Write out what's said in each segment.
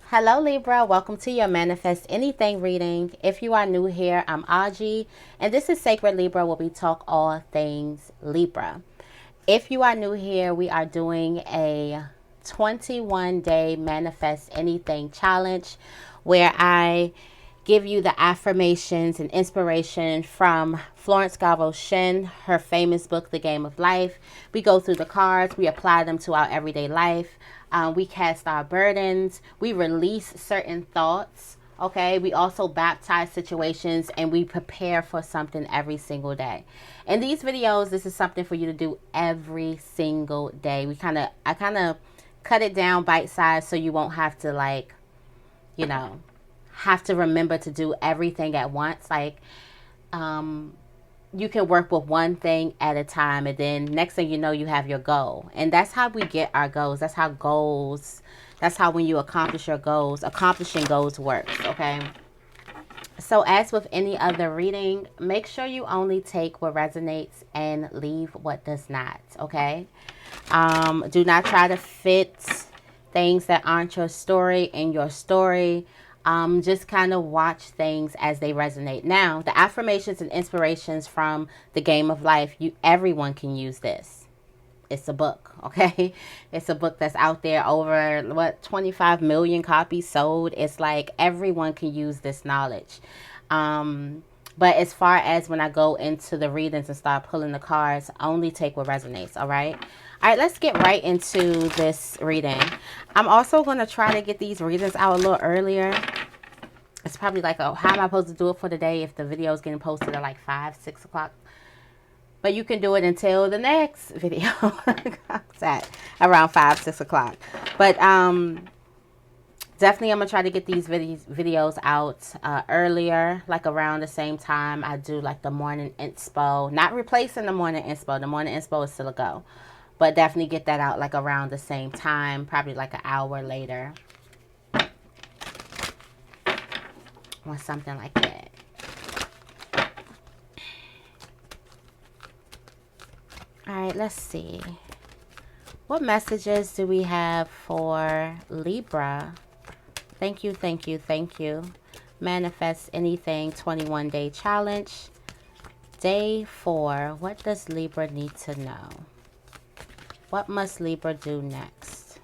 Hello Libra, welcome to your Manifest Anything reading. If you are new here, I'm Aji, and this is Sacred Libra where we talk all things Libra. If you are new here, we are doing a 21-day Manifest Anything challenge where I give you the affirmations and inspiration from Florence Scovel Shinn, her famous book, The Game of Life. We go through the cards, we apply them to our everyday life. We cast our burdens, we release certain thoughts. Okay, we also baptize situations and we prepare for something every single day. In these videos, this is something for you to do every single day. I kind of cut it down bite size so you won't have to you know, have to remember to do everything at once. You can work with one thing at a time, and then next thing you know, you have your goal. And that's how we get our goals. That's how when you accomplish your goals, accomplishing goals works, okay? So as with any other reading, make sure you only take what resonates and leave what does not, okay? Do not try to fit things that aren't your story in your story. Just kind of watch things as they resonate. Now, the affirmations and inspirations from The Game of Life, everyone can use this. It's a book, okay? It's a book that's out there, over 25 million copies sold. It's like everyone can use this knowledge. But as far as when I go into the readings and start pulling the cards, only take what resonates, all right? All right, let's get right into this reading. I'm also going to try to get these readings out a little earlier. It's probably like, oh, how am I supposed to do it for today if the video is getting posted at like 5, 6 o'clock? But you can do it until the next video comes at around 5, 6 o'clock. But definitely I'm going to try to get these videos out earlier, like around the same time I do like the morning inspo. Not replacing the morning inspo. The morning inspo is still a go. But definitely get that out like around the same time, probably like an hour later. Or something like that. All right, let's see. What messages do we have for Libra? Thank you, thank you, thank you. Manifest Anything 21-day challenge. Day 4. What does Libra need to know? What must Libra do next?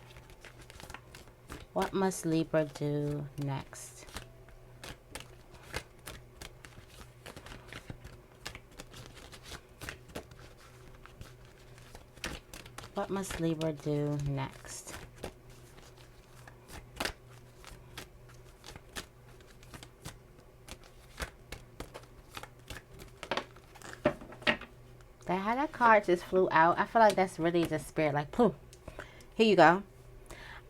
What must Libra do next? What must Libra do next? How that card just flew out. I feel like that's really the spirit. Like, poof. Here you go.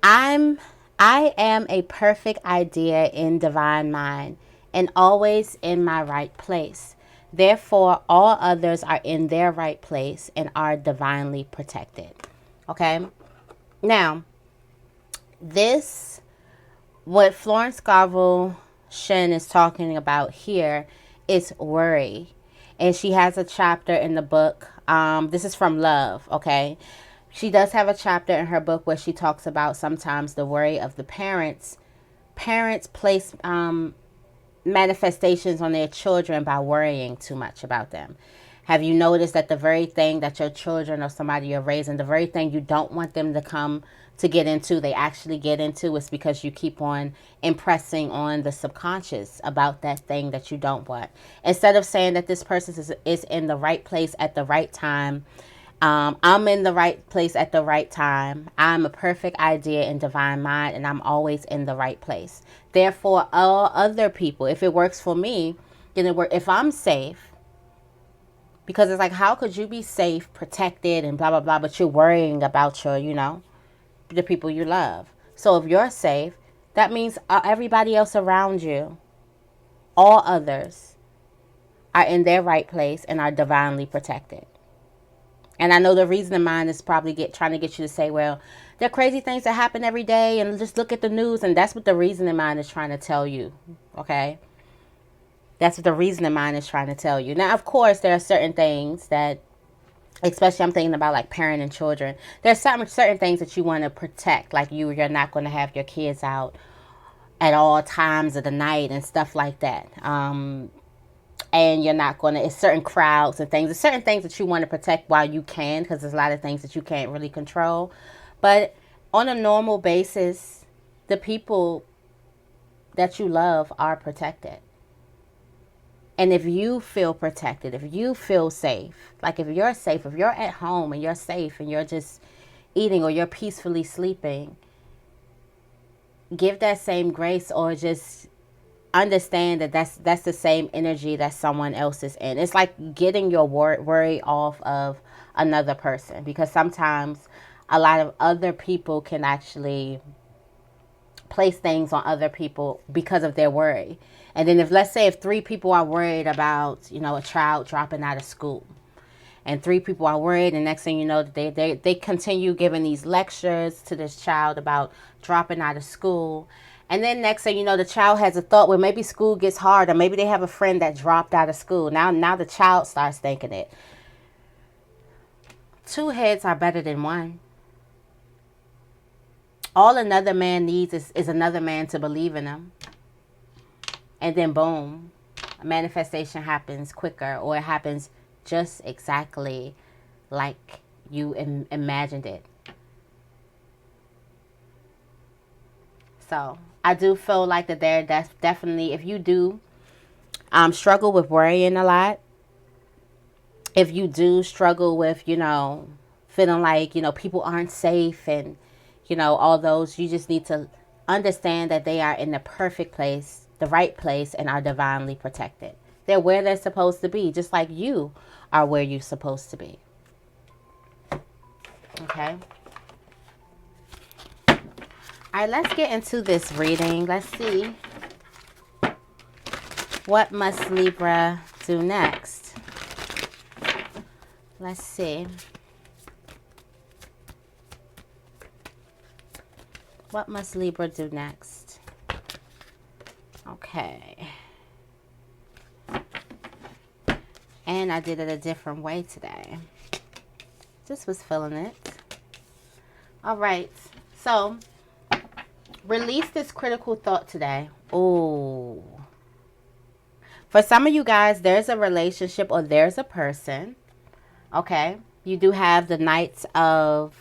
I am a perfect idea in divine mind and always in my right place. Therefore, all others are in their right place and are divinely protected. Okay? Now, what Florence Scovel Shinn is talking about here is worry. And she has a chapter in the book. This is from Love, okay? She does have a chapter in her book where she talks about sometimes the worry of the parents. Parents place manifestations on their children by worrying too much about them. Have you noticed that the very thing that your children or somebody you're raising, the very thing you don't want them to come to get into, they actually get into? Is because you keep on impressing on the subconscious about that thing that you don't want. Instead of saying that this person is in the right place at the right time. I'm in the right place at the right time. I'm a perfect idea in divine mind, and I'm always in the right place. Therefore, all other people, if it works for me, then it work. If I'm safe, because it's like, how could you be safe, protected, and blah, blah, blah, but you're worrying about the people you love. So if you're safe, that means everybody else around you, all others, are in their right place and are divinely protected. And I know the reasoning mind is probably trying to get you to say, well, there are crazy things that happen every day and just look at the news. And that's what the reasoning mind is trying to tell you, okay? That's what the reasoning mind is trying to tell you. Now, of course, there are certain things that, especially I'm thinking about like parent and children, there's certain things that you want to protect. Like you're not going to have your kids out at all times of the night and stuff like that. And you're not going to, it's certain crowds and things. There's certain things that you want to protect while you can, because there's a lot of things that you can't really control. But on a normal basis, the people that you love are protected. And if you feel protected, if you feel safe, like if you're safe, if you're at home and you're safe and you're just eating or you're peacefully sleeping, give that same grace, or just understand that that's the same energy that someone else is in. It's like getting your worry off of another person, because sometimes a lot of other people can actually place things on other people because of their worry. And then let's say if 3 people are worried about, a child dropping out of school, and 3 people are worried, and next thing you know, they continue giving these lectures to this child about dropping out of school. And then next thing you know, the child has a thought, well, maybe school gets hard, or maybe they have a friend that dropped out of school. Now the child starts thinking it. 2 heads are better than 1. All another man needs is another man to believe in him. And then boom, a manifestation happens quicker, or it happens just exactly like you imagined it. So I do feel like that's definitely, if you do struggle with worrying a lot, if you do struggle with, feeling like, people aren't safe and, all those, you just need to understand that they are in the perfect place, the right place, and are divinely protected. They're where they're supposed to be, just like you are where you're supposed to be. Okay. All right, let's get into this reading. Let's see. What must Libra do next? Let's see. What must Libra do next? Okay. And I did it a different way today. Just was feeling it. All right. So, release this critical thought today. Ooh. For some of you guys, there's a relationship or there's a person. Okay. You do have the Knights of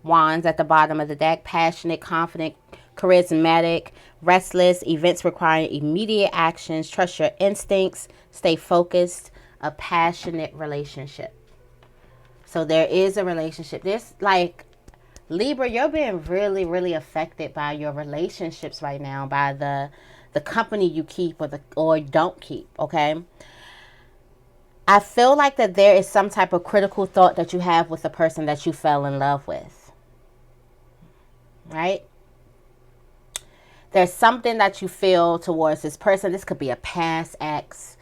Wands at the bottom of the deck. Passionate, confident, charismatic, restless, events requiring immediate actions. Trust your instincts. Stay focused. A passionate relationship. So there is a relationship. There's like, Libra, you're being really, really affected by your relationships right now, by the company you keep or don't keep, okay? I feel like that there is some type of critical thought that you have with the person that you fell in love with, right? There's something that you feel towards this person. This could be a past ex.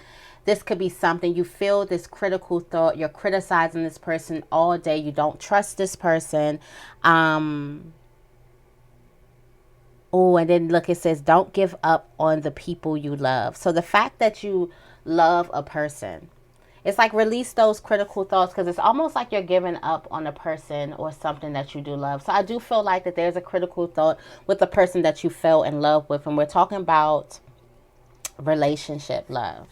This could be something, you feel this critical thought. You're criticizing this person all day. You don't trust this person. Oh, and then look, it says, don't give up on the people you love. So the fact that you love a person, it's like release those critical thoughts, because it's almost like you're giving up on a person or something that you do love. So I do feel like that there's a critical thought with the person that you fell in love with. And we're talking about relationship love.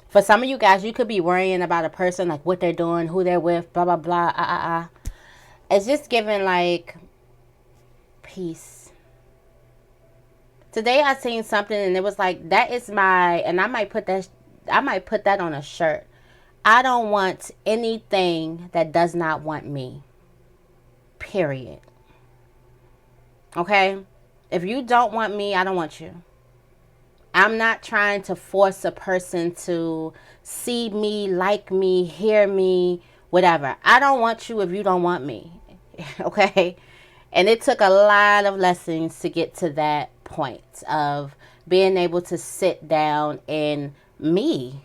For some of you guys, you could be worrying about a person, like what they're doing, who they're with, blah, blah, blah, It's just giving like peace. Today I seen something and it was like, that is my, and I might put that on a shirt. I don't want anything that does not want me. Period. Okay? If you don't want me, I don't want you. I'm not trying to force a person to see me, like me, hear me, whatever. I don't want you if you don't want me. Okay? And it took a lot of lessons to get to that point of being able to sit down in me,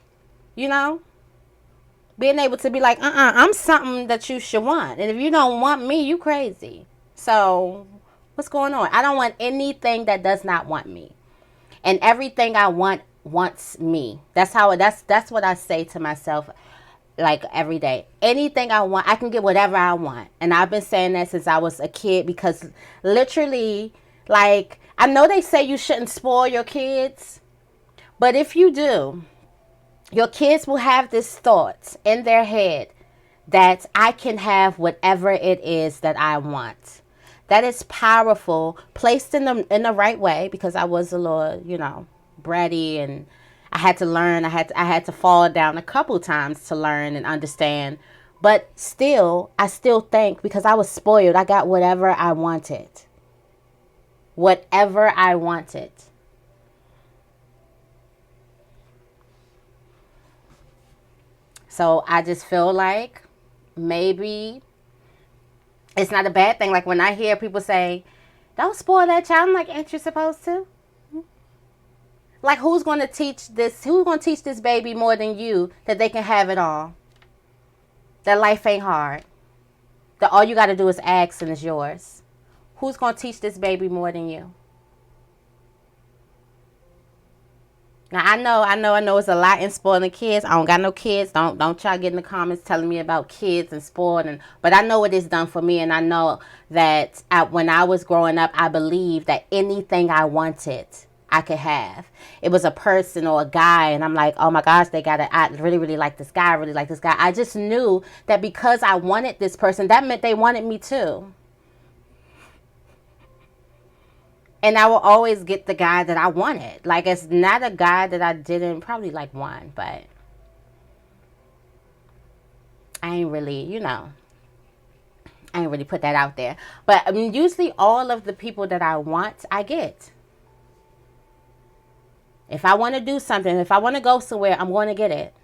being able to be like, I'm something that you should want. And if you don't want me, you crazy. So what's going on? I don't want anything that does not want me. And everything I want wants me. That's what I say to myself. like every day. Anything I want, I can get whatever I want. And I've been saying that since I was a kid, because literally, like, I know they say you shouldn't spoil your kids, but if you do, your kids will have this thought in their head that I can have whatever it is that I want. That is powerful, placed in the right way, because I was a little, bratty, and I had to learn. I had to fall down a couple times to learn and understand. But still, I still think, because I was spoiled, I got whatever I wanted. Whatever I wanted. So I just feel like maybe it's not a bad thing. Like when I hear people say, don't spoil that child, I'm like, ain't you supposed to? Like, who's going to teach this? Who's going to teach this baby more than you that they can have it all? That life ain't hard. That all you got to do is ask and it's yours. Who's going to teach this baby more than you? Now, I know it's a lot in spoiling kids. I don't got no kids. Don't y'all get in the comments telling me about kids and spoiling. But I know what it's done for me. And I know that when I was growing up, I believed that anything I wanted, I could have. It was a person or a guy, and I'm like, oh my gosh, I really, really like this guy. I really like this guy. I just knew that because I wanted this person, that meant they wanted me too. And I will always get the guy that I wanted. Like, it's not a guy that I didn't, probably like one, but I ain't really, I ain't really put that out there. But I mean, usually all of the people that I want, I get. If I want to do something, if I want to go somewhere, I'm going to get it.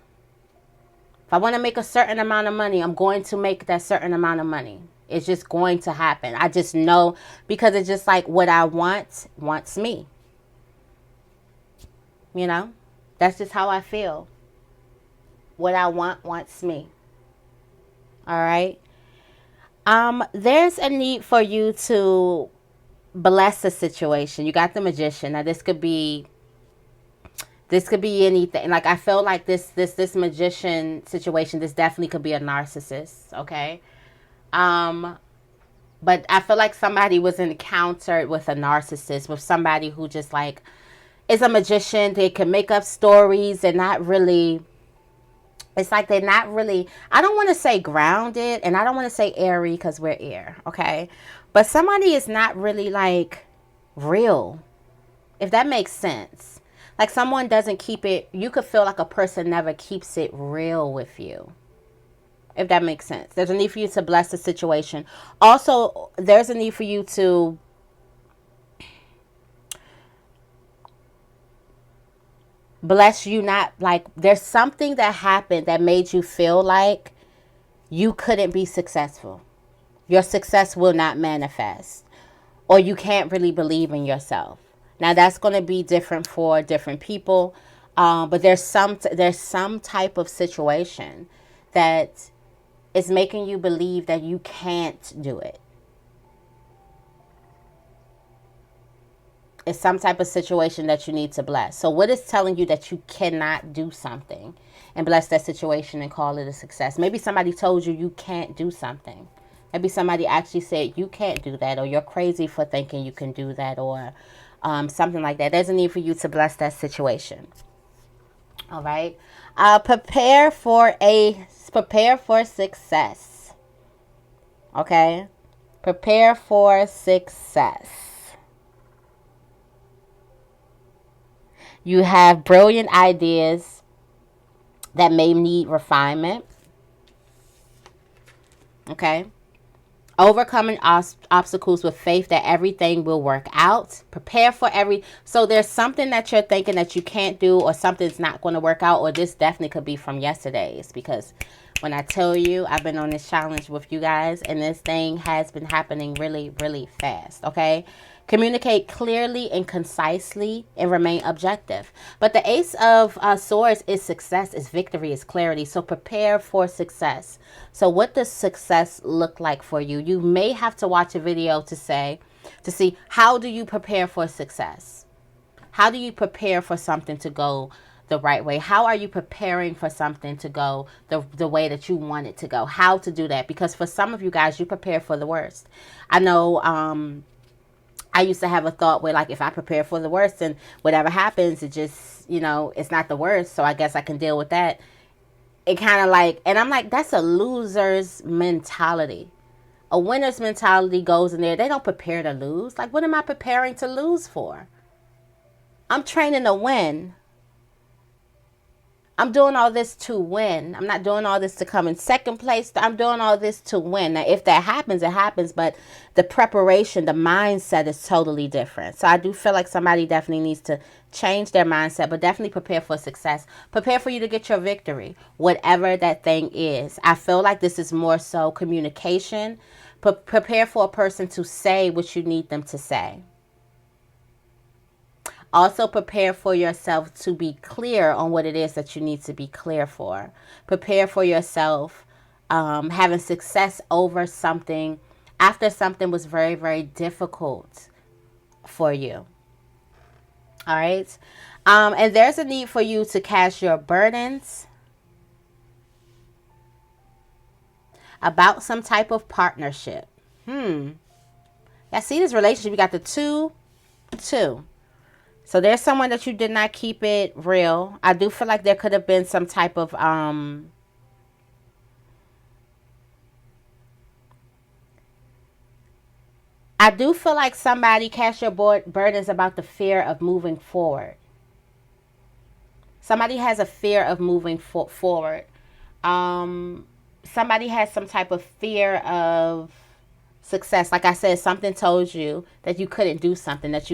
If I want to make a certain amount of money, I'm going to make that certain amount of money. It's just going to happen. I just know, because it's just like what I want wants me. That's just how I feel. What I want wants me. All right. There's a need for you to bless the situation. You got the Magician. Now, this could be anything. Like, I feel like this Magician situation, this definitely could be a narcissist, okay? But I feel like somebody was encountered with a narcissist, with somebody who just like is a magician. They can make up stories and not really, it's like they're not really, I don't want to say grounded, and I don't want to say airy, because we're air, okay? But somebody is not really like real, if that makes sense. Like, someone doesn't keep it, you could feel like a person never keeps it real with you, if that makes sense. There's a need for you to bless the situation. Also, there's a need for you to bless you, not like, there's something that happened that made you feel like you couldn't be successful. Your success will not manifest, or you can't really believe in yourself. Now, that's going to be different for different people, but there's some type of situation that is making you believe that you can't do it. It's some type of situation that you need to bless. So what is telling you that you cannot do something, and bless that situation and call it a success? Maybe somebody told you can't do something. Maybe somebody actually said you can't do that, or you're crazy for thinking you can do that, or something like that. There's a need for you to bless that situation. All right. Prepare for success. Okay. Prepare for success. You have brilliant ideas that may need refinement. Okay. Overcoming obstacles with faith that everything will work out. Prepare for so there's something that you're thinking that you can't do, or something's not going to work out, or this definitely could be from yesterday's, because when I tell you, I've been on this challenge with you guys, and this thing has been happening really, really fast. Okay. Communicate clearly and concisely, and remain objective. But the Ace of Swords is success, is victory, is clarity. So prepare for success. So what does success look like for you? You may have to watch a video to see how do you prepare for success? How do you prepare for something to go the right way? How are you preparing for something to go the way that you want it to go? How to do that? Because for some of you guys, you prepare for the worst. I know I used to have a thought where, like, if I prepare for the worst and whatever happens, it just, it's not the worst. So I guess I can deal with that. It kind of like, and I'm like, that's a loser's mentality. A winner's mentality goes in there. They don't prepare to lose. Like, what am I preparing to lose for? I'm training to win. I'm doing all this to win. I'm not doing all this to come in second place. I'm doing all this to win. Now, if that happens, it happens. But the preparation, the mindset is totally different. So I do feel like somebody definitely needs to change their mindset, but definitely prepare for success. Prepare for you to get your victory, whatever that thing is. I feel like this is more so communication. Prepare for a person to say what you need them to say. Also, prepare for yourself to be clear on what it is that you need to be clear for. Prepare for yourself having success over something after something was very, very difficult for you. All right. And there's a need for you to cast your burdens about some type of partnership. Yeah, see this relationship. You got the 2, 2. So there's someone that you did not keep it real. I do feel like there could have been some type of I do feel like somebody cast your burdens about the fear of moving forward. Somebody has a fear of moving forward. Somebody has some type of fear of success. Like I said, something told you that you couldn't do something, that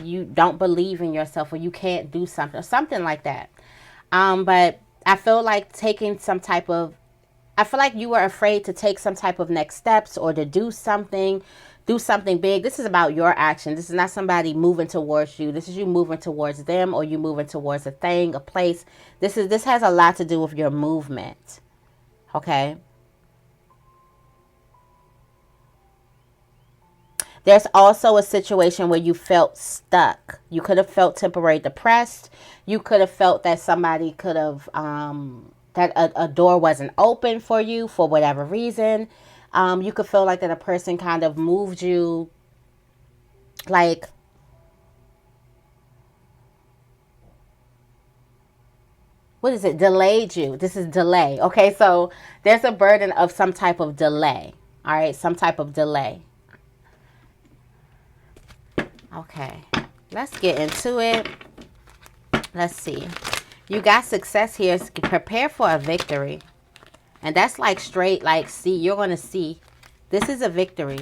you don't believe in yourself, or you can't do something, or something like that. But I feel like I feel like you were afraid to take some type of next steps or to do something big. This is about your action. This is not somebody moving towards you. This is you moving towards them, or you moving towards a thing, a place. This has a lot to do with your movement. Okay. There's also a situation where you felt stuck. You could have felt temporarily depressed. You could have felt that somebody could have, that a door wasn't open for you for whatever reason. You could feel like that a person kind of moved you, like, what is it? Delayed you. This is delay. Okay, so there's a burden of some type of delay. All right, some type of delay. Okay, let's get into it. Let's see. You got success here. Prepare for a victory. And that's like straight, like, see, you're going to see. This is a victory.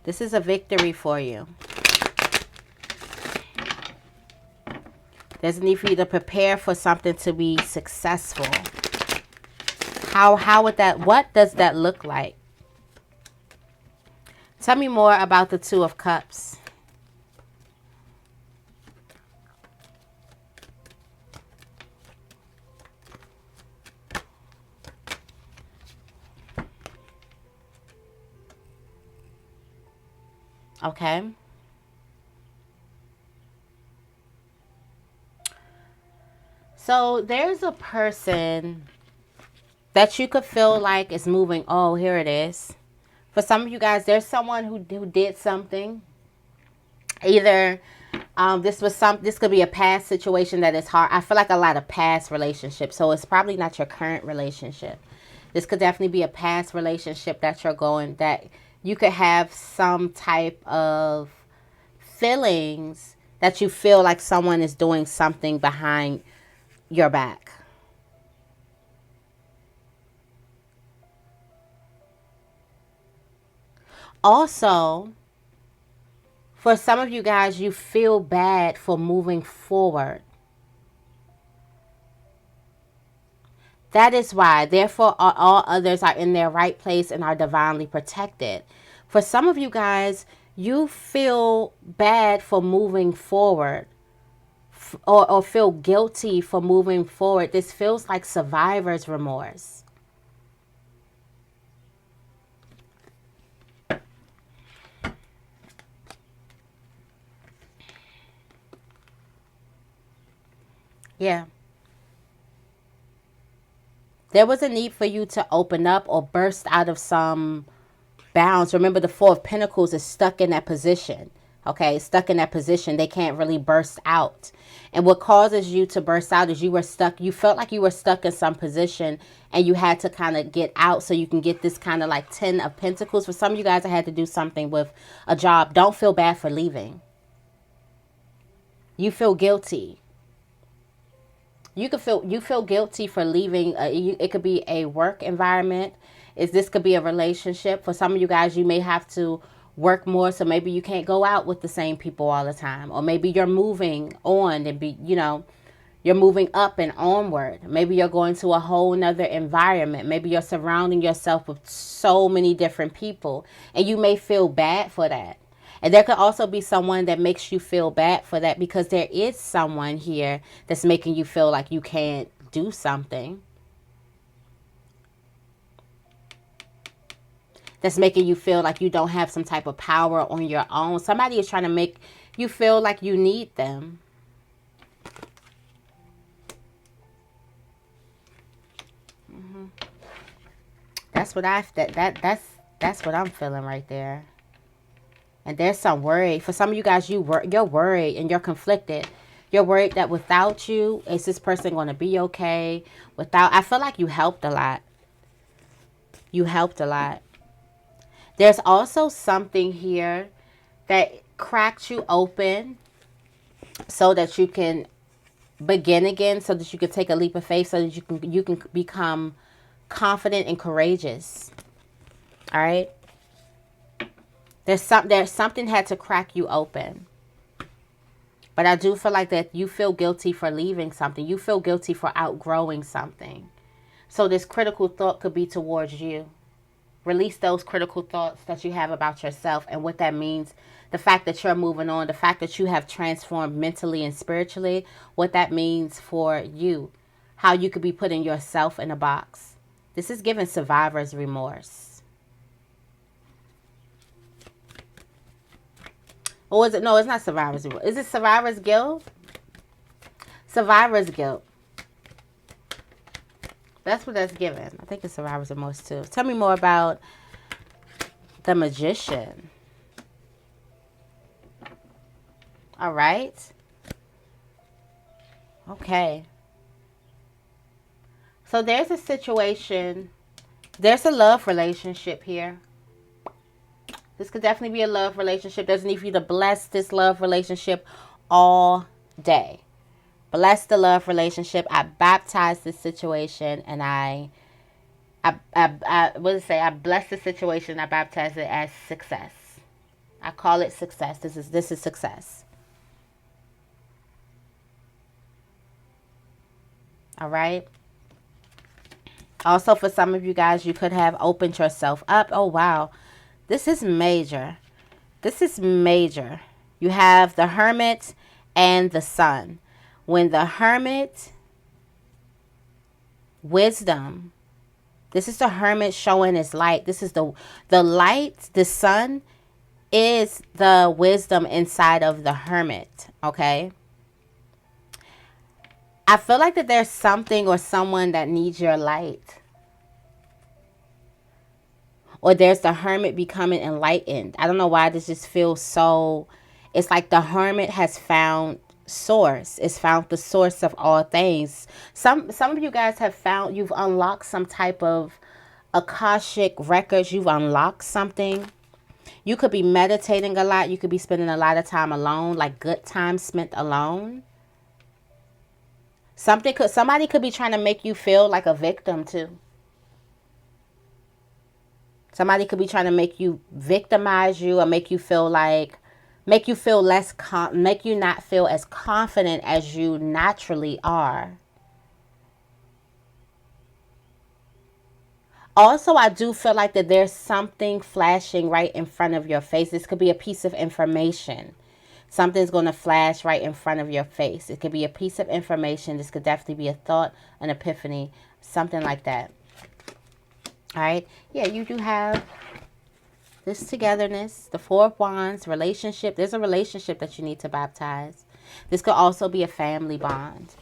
This is a victory for you. There's a need for you to prepare for something to be successful. How would that, what does that look like? Tell me more about the 2 of Cups. Okay. So there's a person that you could feel like is moving. Oh, here it is. For some of you guys, there's someone who did something. Either this could be a past situation that is hard. I feel like a lot of past relationships. So it's probably not your current relationship. This could definitely be a past relationship that that you could have some type of feelings that you feel like someone is doing something behind your back. Also, for some of you guys, you feel bad for moving forward. That is why, therefore, all others are in their right place and are divinely protected. For some of you guys, you feel bad for moving forward, or feel guilty for moving forward. This feels like survivor's remorse. Yeah. There was a need for you to open up or burst out of some bounds. Remember, the Four of Pentacles is stuck in that position. Okay, stuck in that position. They can't really burst out. And what causes you to burst out is you were stuck. You felt like you were stuck in some position and you had to kind of get out so you can get this kind of like 10 of Pentacles. For some of you guys, I had to do something with a job. Don't feel bad for leaving. You feel guilty. You feel guilty for leaving. It could be a work environment. This could be a relationship. For some of you guys, you may have to work more, so maybe you can't go out with the same people all the time, or maybe you're moving on and you're moving up and onward. Maybe you're going to a whole nother environment. Maybe you're surrounding yourself with so many different people, and you may feel bad for that. And there could also be someone that makes you feel bad for that, because there is someone here that's making you feel like you can't do something. That's making you feel like you don't have some type of power on your own. Somebody is trying to make you feel like you need them. That's what that's what I'm feeling right there. And there's some worry. For some of you guys, you're worried and you're conflicted. You're worried that without you, is this person going to be okay? I feel like you helped a lot. You helped a lot. There's also something here that cracked you open so that you can begin again, so that you can take a leap of faith, so that you can become confident and courageous. All right? There's something had to crack you open. But I do feel like that you feel guilty for leaving something. You feel guilty for outgrowing something. So this critical thought could be towards you. Release those critical thoughts that you have about yourself and what that means. The fact that you're moving on. The fact that you have transformed mentally and spiritually. What that means for you. How you could be putting yourself in a box. This is giving survivor's remorse. Or is it? No, it's not survivor's remorse. Is it survivor's guilt? Survivor's guilt. That's what that's given. I think it's survivor's remorse too. Tell me more about the Magician. All right. Okay. So there's a situation. There's a love relationship here. This could definitely be a love relationship. There's a need for you to bless this love relationship all day. Bless the love relationship. I baptize this situation, and I what does it say? I bless the situation. I baptize it as success. I call it success. This is success. All right. Also, for some of you guys, you could have opened yourself up. Oh, wow. This is major. This is major. You have the Hermit and the Sun. When the Hermit, wisdom, this is the Hermit showing his light. This is the light, the Sun is the wisdom inside of the Hermit, okay? I feel like that there's something or someone that needs your light. Or there's the Hermit becoming enlightened. I don't know why this just feels so... It's like the Hermit has found source. It's found the source of all things. Some of you guys have found... You've unlocked some type of Akashic records. You've unlocked something. You could be meditating a lot. You could be spending a lot of time alone. Like good time spent alone. Somebody could be trying to make you feel like a victim too. Somebody could be trying to make you victimize you, or make you feel like, make you not feel as confident as you naturally are. Also, I do feel like that there's something flashing right in front of your face. This could be a piece of information. Something's going to flash right in front of your face. It could be a piece of information. This could definitely be a thought, an epiphany, something like that. All right. Yeah, you do have this togetherness, the Four of Wands, relationship. There's a relationship that you need to baptize. This could also be a family bond.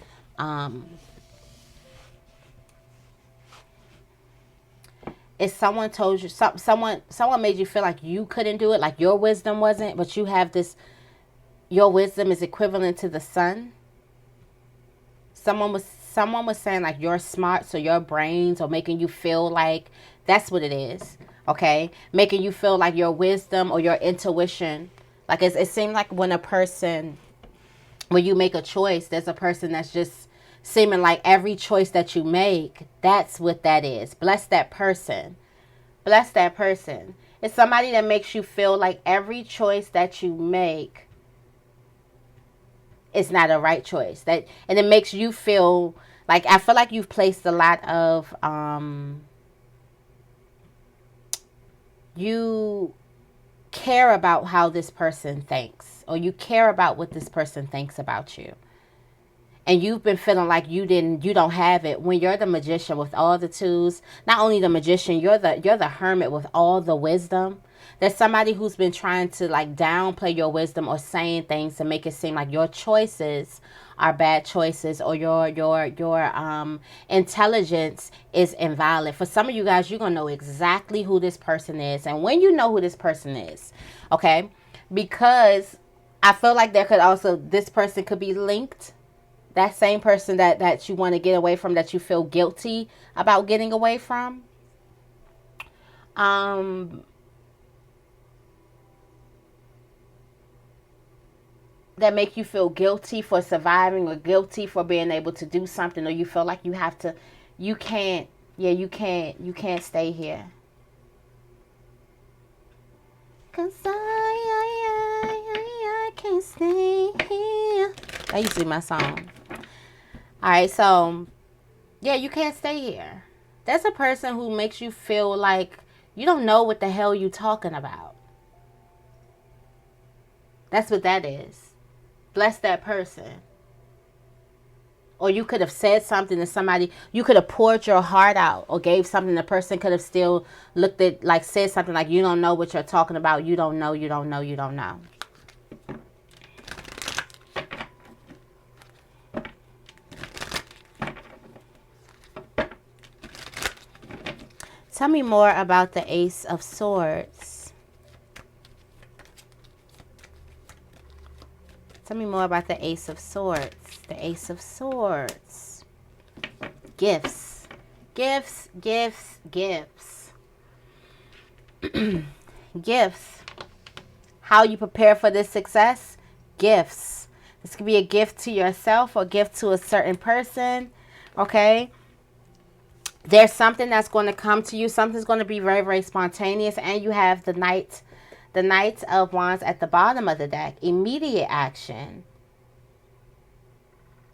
If someone told you, someone made you feel like you couldn't do it, like your wisdom wasn't, but you have this, your wisdom is equivalent to the sun. Someone was saying like you're smart, so your brains are making you feel like that's what it is. Okay, making you feel like your wisdom or your intuition, like it seems like when you make a choice, there's a person that's just seeming like every choice that you make, that's what that is. Bless that person. Bless that person. It's somebody that makes you feel like every choice that you make is not a right choice. And it makes you feel like, I feel like you've placed a lot of you care about how this person thinks, or you care about what this person thinks about you. And you've been feeling like you don't have it, when you're the magician with all the tools. Not only the magician, you're the hermit with all the wisdom. There's somebody who's been trying to like downplay your wisdom, or saying things to make it seem like your choices are bad choices, or your intelligence is invalid. For some of you guys, you're gonna know exactly who this person is, and when you know who this person is, okay, because I feel like this person could be linked. That same person that you want to get away from, that you feel guilty about getting away from. That make you feel guilty for surviving, or guilty for being able to do something, or you feel like you can't stay here. 'Cause I can't stay here. That used to be my song. Alright, so yeah, you can't stay here. That's a person who makes you feel like you don't know what the hell you talking about. That's what that is. Bless that person. Or you could have said something to somebody. You could have poured your heart out, or gave something. The person could have still looked at, like, said something like, you don't know what you're talking about. You don't know, you don't know, you don't know. Tell me more about the Ace of Swords. Tell me more about the Ace of Swords. The Ace of Swords. Gifts. Gifts, gifts, gifts. Gifts. How you prepare for this success? Gifts. This could be a gift to yourself, or a gift to a certain person. Okay? There's something that's going to come to you. Something's going to be very, very spontaneous. And you have the Knight of Wands at the bottom of the deck. Immediate action.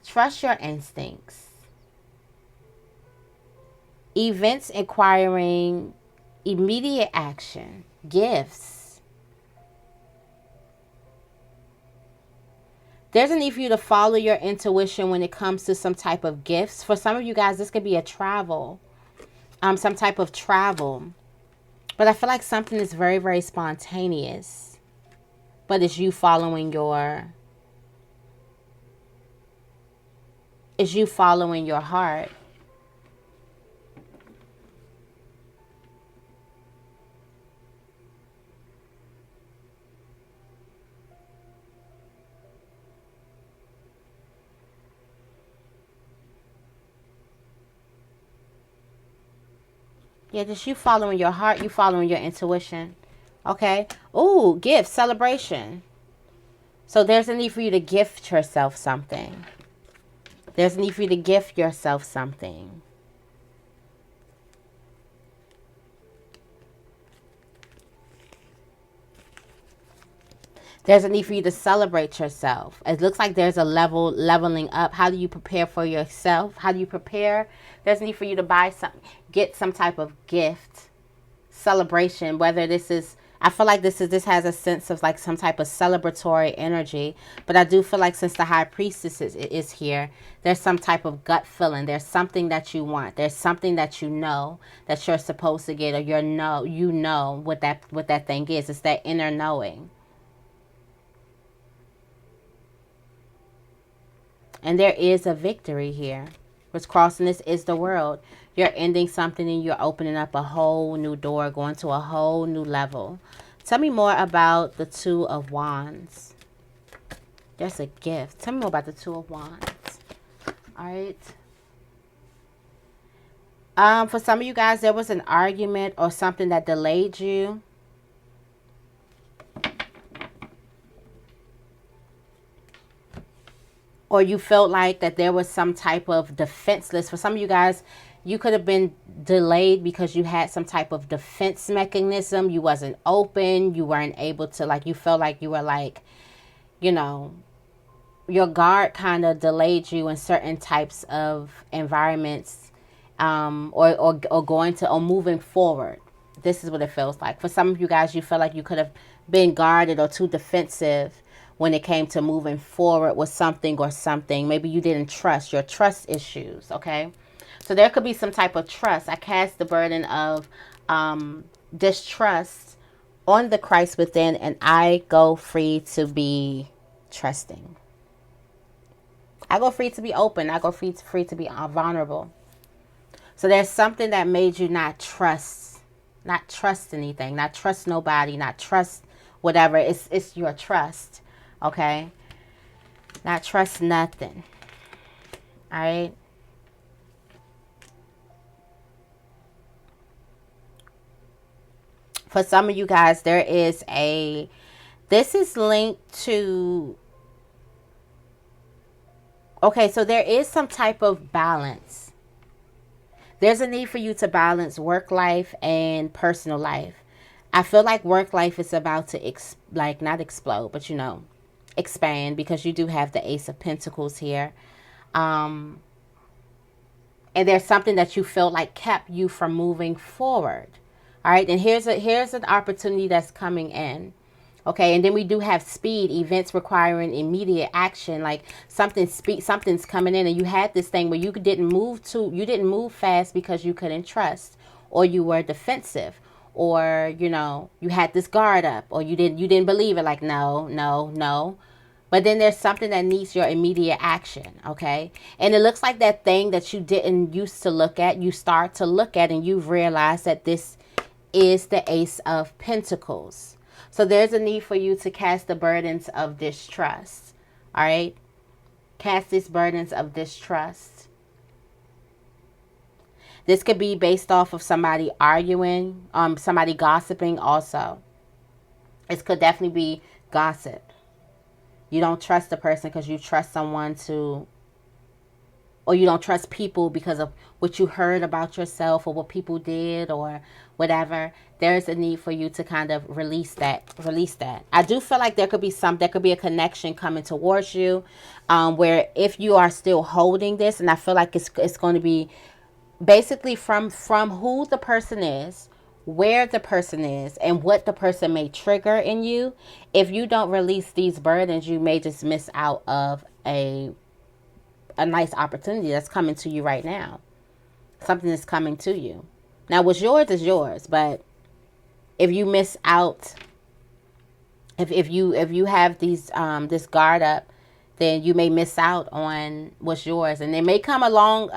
Trust your instincts. Events requiring immediate action. Gifts. There's a need for you to follow your intuition when it comes to some type of gifts. For some of you guys, this could be a travel. Some type of travel. But I feel like something is very, very spontaneous. But it's you following your... It's you following your heart. Yeah, just you following your heart, you following your intuition. Okay? Ooh, gift, celebration. So there's a need for you to gift yourself something. There's a need for you to gift yourself something. There's a need for you to celebrate yourself. It looks like there's a leveling up. How do you prepare for yourself? How do you prepare? There's a need for you to buy something, get some type of gift, celebration. Whether this is, I feel like this has a sense of like some type of celebratory energy. But I do feel like since the High Priestess is here, there's some type of gut feeling. There's something that you want. There's something that you know that you're supposed to get, or you know what that thing is. It's that inner knowing. And there is a victory here. What's crossing this is the world. You're ending something and you're opening up a whole new door, going to a whole new level. Tell me more about the Two of Wands. There's a gift. Tell me more about the Two of Wands. All right. For some of you guys, there was an argument or something that delayed you. Or you felt like that there was some type of defenseless. For some of you guys, you could have been delayed because you had some type of defense mechanism. You wasn't open. You weren't able to, like, you felt like you were like, you know, your guard kind of delayed you in certain types of environments, or going to, or moving forward. This is what it feels like. For some of you guys, you feel like you could have been guarded or too defensive when it came to moving forward with something or something. Maybe you didn't trust, your trust issues, okay? So there could be some type of trust. I cast the burden of distrust on the Christ within, and I go free to be trusting. I go free to be open. I go free to be vulnerable. So there's something that made you not trust anything, not trust nobody, not trust whatever. It's your trust. Okay, not trust nothing. All right. For some of you guys, this is linked to, okay, so there is some type of balance. There's a need for you to balance work life and personal life. I feel like work life is about to not explode, but expand, because you do have the Ace of Pentacles here. And there's something that you feel like kept you from moving forward. All right, and here's an opportunity that's coming in. Okay, and then we do have speed, events requiring immediate action, like something's coming in, and you had this thing where you didn't move fast because you couldn't trust, or you were defensive, or you had this guard up, or you didn't believe it, like no. But then there's something that needs your immediate action, okay? And it looks like that thing that you didn't used to look at, you start to look at, and you've realized that this is the Ace of Pentacles. So there's a need for you to cast the burdens of distrust, all right? Cast these burdens of distrust. This could be based off of somebody arguing, somebody gossiping also. This could definitely be gossip. You don't trust the person because you trust someone or you don't trust people because of what you heard about yourself or what people did or whatever. There's a need for you to kind of release that. I do feel like there could be a connection coming towards you, where if you are still holding this, and I feel like it's going to be basically from who the person is, where the person is, and what the person may trigger in you. If you don't release these burdens, you may just miss out of a nice opportunity that's coming to you right now. Something is coming to you. Now, what's yours is yours, but if you miss out, if you have these this guard up, then you may miss out on what's yours, and it may come along,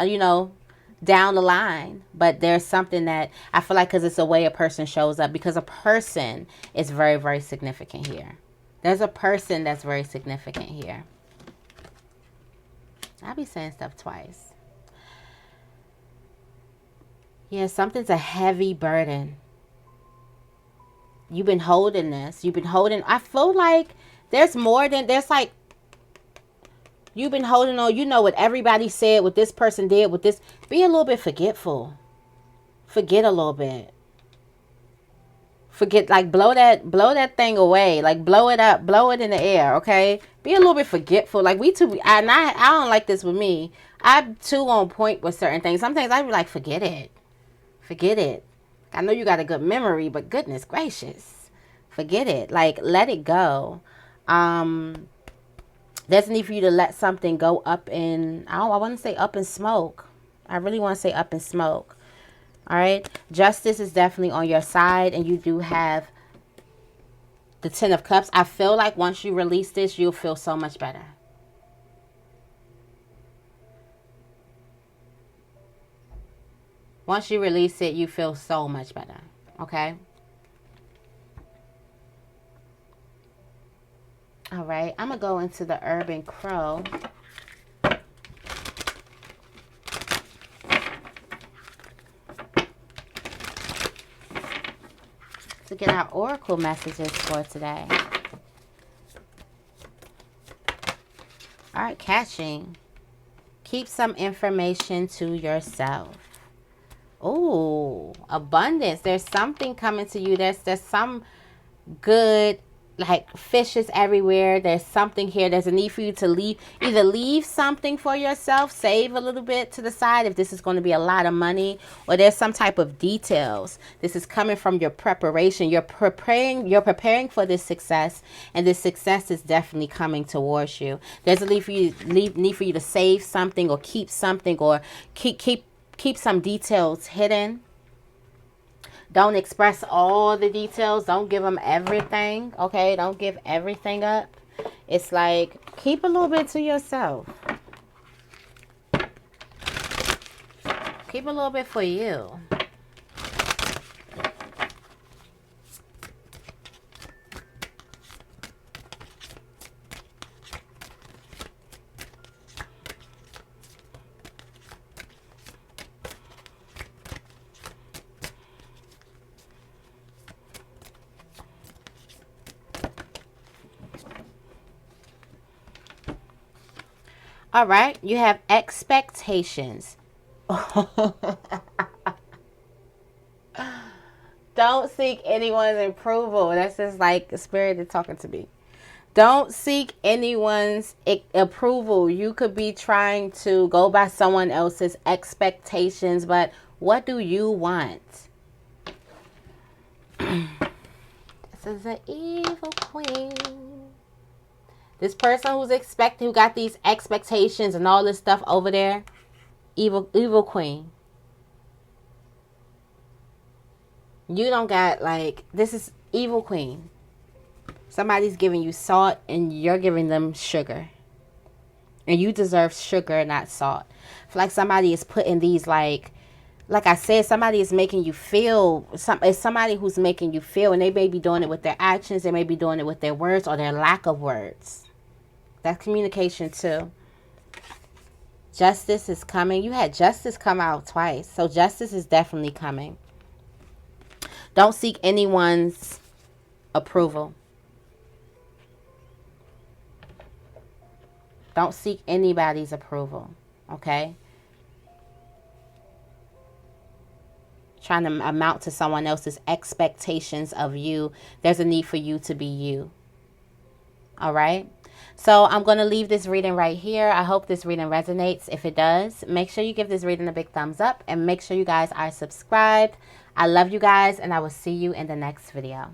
down the line. But there's something that I feel like, because it's the way a person shows up, because a person is very, very significant here. There's a person that's very significant here. I'll be saying stuff twice. Yeah, something's a heavy burden. You've been holding this. I feel like there's more than, you've been holding on, what everybody said, what this person did, with this. Be a little bit forgetful. Forget a little bit. Forget, like, blow that thing away. Like, blow it up, blow it in the air, okay? Be a little bit forgetful. Like, I don't like this with me. I'm too on point with certain things. Some things I be like, forget it. Forget it. I know you got a good memory, but goodness gracious. Forget it. Like, let it go. There's a need for you to let something go up in, I want to say up in smoke. I really want to say up in smoke. All right. Justice is definitely on your side, and you do have the Ten of Cups. I feel like once you release this, you'll feel so much better. Once you release it, you feel so much better. Okay? All right. I'm going to go into the Urban Crow. To get our oracle messages for today. All right, catching. Keep some information to yourself. Oh, abundance. There's something coming to you. There's some good, like fishes everywhere. There's something here. There's a need for you to either leave something for yourself, save a little bit to the side if this is going to be a lot of money, or there's some type of details. This is coming from your preparation. You're preparing for this success, and this success is definitely coming towards you. There's a need for you to save something or keep something, or keep some details hidden. Don't express all the details. Don't give them everything, okay? Don't give everything up. It's like, keep a little bit to yourself. Keep a little bit for you. All right, you have expectations. Don't seek anyone's approval. That's just like Spirit is talking to me. Don't seek anyone's approval. You could be trying to go by someone else's expectations, but what do you want? This is an evil queen. This person who got these expectations and all this stuff over there, evil queen. You don't got, like, this is evil queen. Somebody's giving you salt and you're giving them sugar. And you deserve sugar, not salt. I feel like somebody is putting these, like I said, somebody is making you feel, it's somebody who's making you feel, and they may be doing it with their actions, they may be doing it with their words or their lack of words. That's communication too. Justice is coming. You had justice come out twice. So justice is definitely coming. Don't seek anyone's approval. Don't seek anybody's approval. Okay? Trying to amount to someone else's expectations of you. There's a need for you to be you. All right? So I'm going to leave this reading right here. I hope this reading resonates. If it does, make sure you give this reading a big thumbs up and make sure you guys are subscribed. I love you guys, and I will see you in the next video.